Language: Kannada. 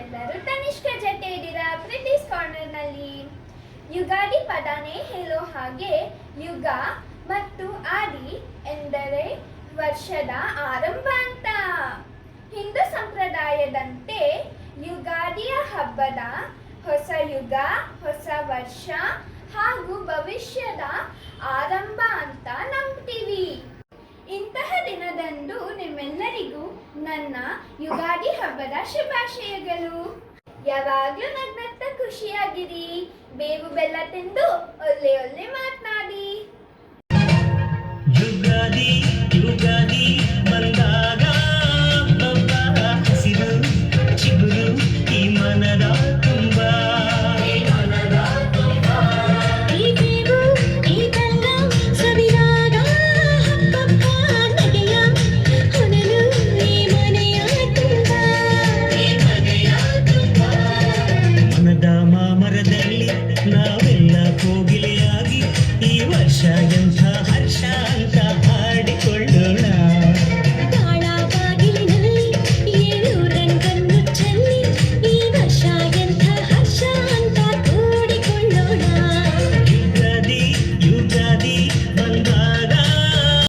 ನೀವೆಲ್ಲರೂ ತನಿಷ್ಕ ಜೊತೆ ಇದ್ದೀರಾ ಬ್ರಿಟಿಷ್ ಕಾರ್ನರ್ನಲ್ಲಿ. ಯುಗಾದಿ ಪದನೇ ಹೇಳೋ ಹಾಗೆ ಯುಗ ಮತ್ತು ಆದಿ ಎಂದರೆ ವರ್ಷದ ಆರಂಭ ಅಂತ. ಹಿಂದೂ ಸಂಪ್ರದಾಯದಂತೆ ಯುಗಾದಿಯ ಹಬ್ಬದ ಹೊಸ ಯುಗ, ಹೊಸ ವರ್ಷ ಹಾಗೂ ಭವಿಷ್ಯದ ಆರಂಭ ಅಂತ ನಂಬ್ತೀವಿ. ಇಂತಹ ದಿನದಂದು ನಿಮ್ಮೆಲ್ಲರಿಗೂ ನನ್ನ ಯುಗಾದಿ ಹಬ್ಬದ ಶುಭಾಶಯಗಳು. ಯಾವಾಗ್ಲೂ ನಗ್ನಗ್ತಾ ಖುಷಿಯಾಗಿರಿ, ಬೇವು ಬೆಲ್ಲ ತಿಂದು ಒಳ್ಳೆ ಒಳ್ಳೆ ಮಾತನಾಡಿ. ಯುಗಾದಿ ಯುಗಾದಿ ಬಂದಾಗ ಹಸಿರು ಚಿಗುರು ಈ ಮನದ ತುಂಬ. ಮನದ ಮಾಮರದಲ್ಲಿ ನಾವು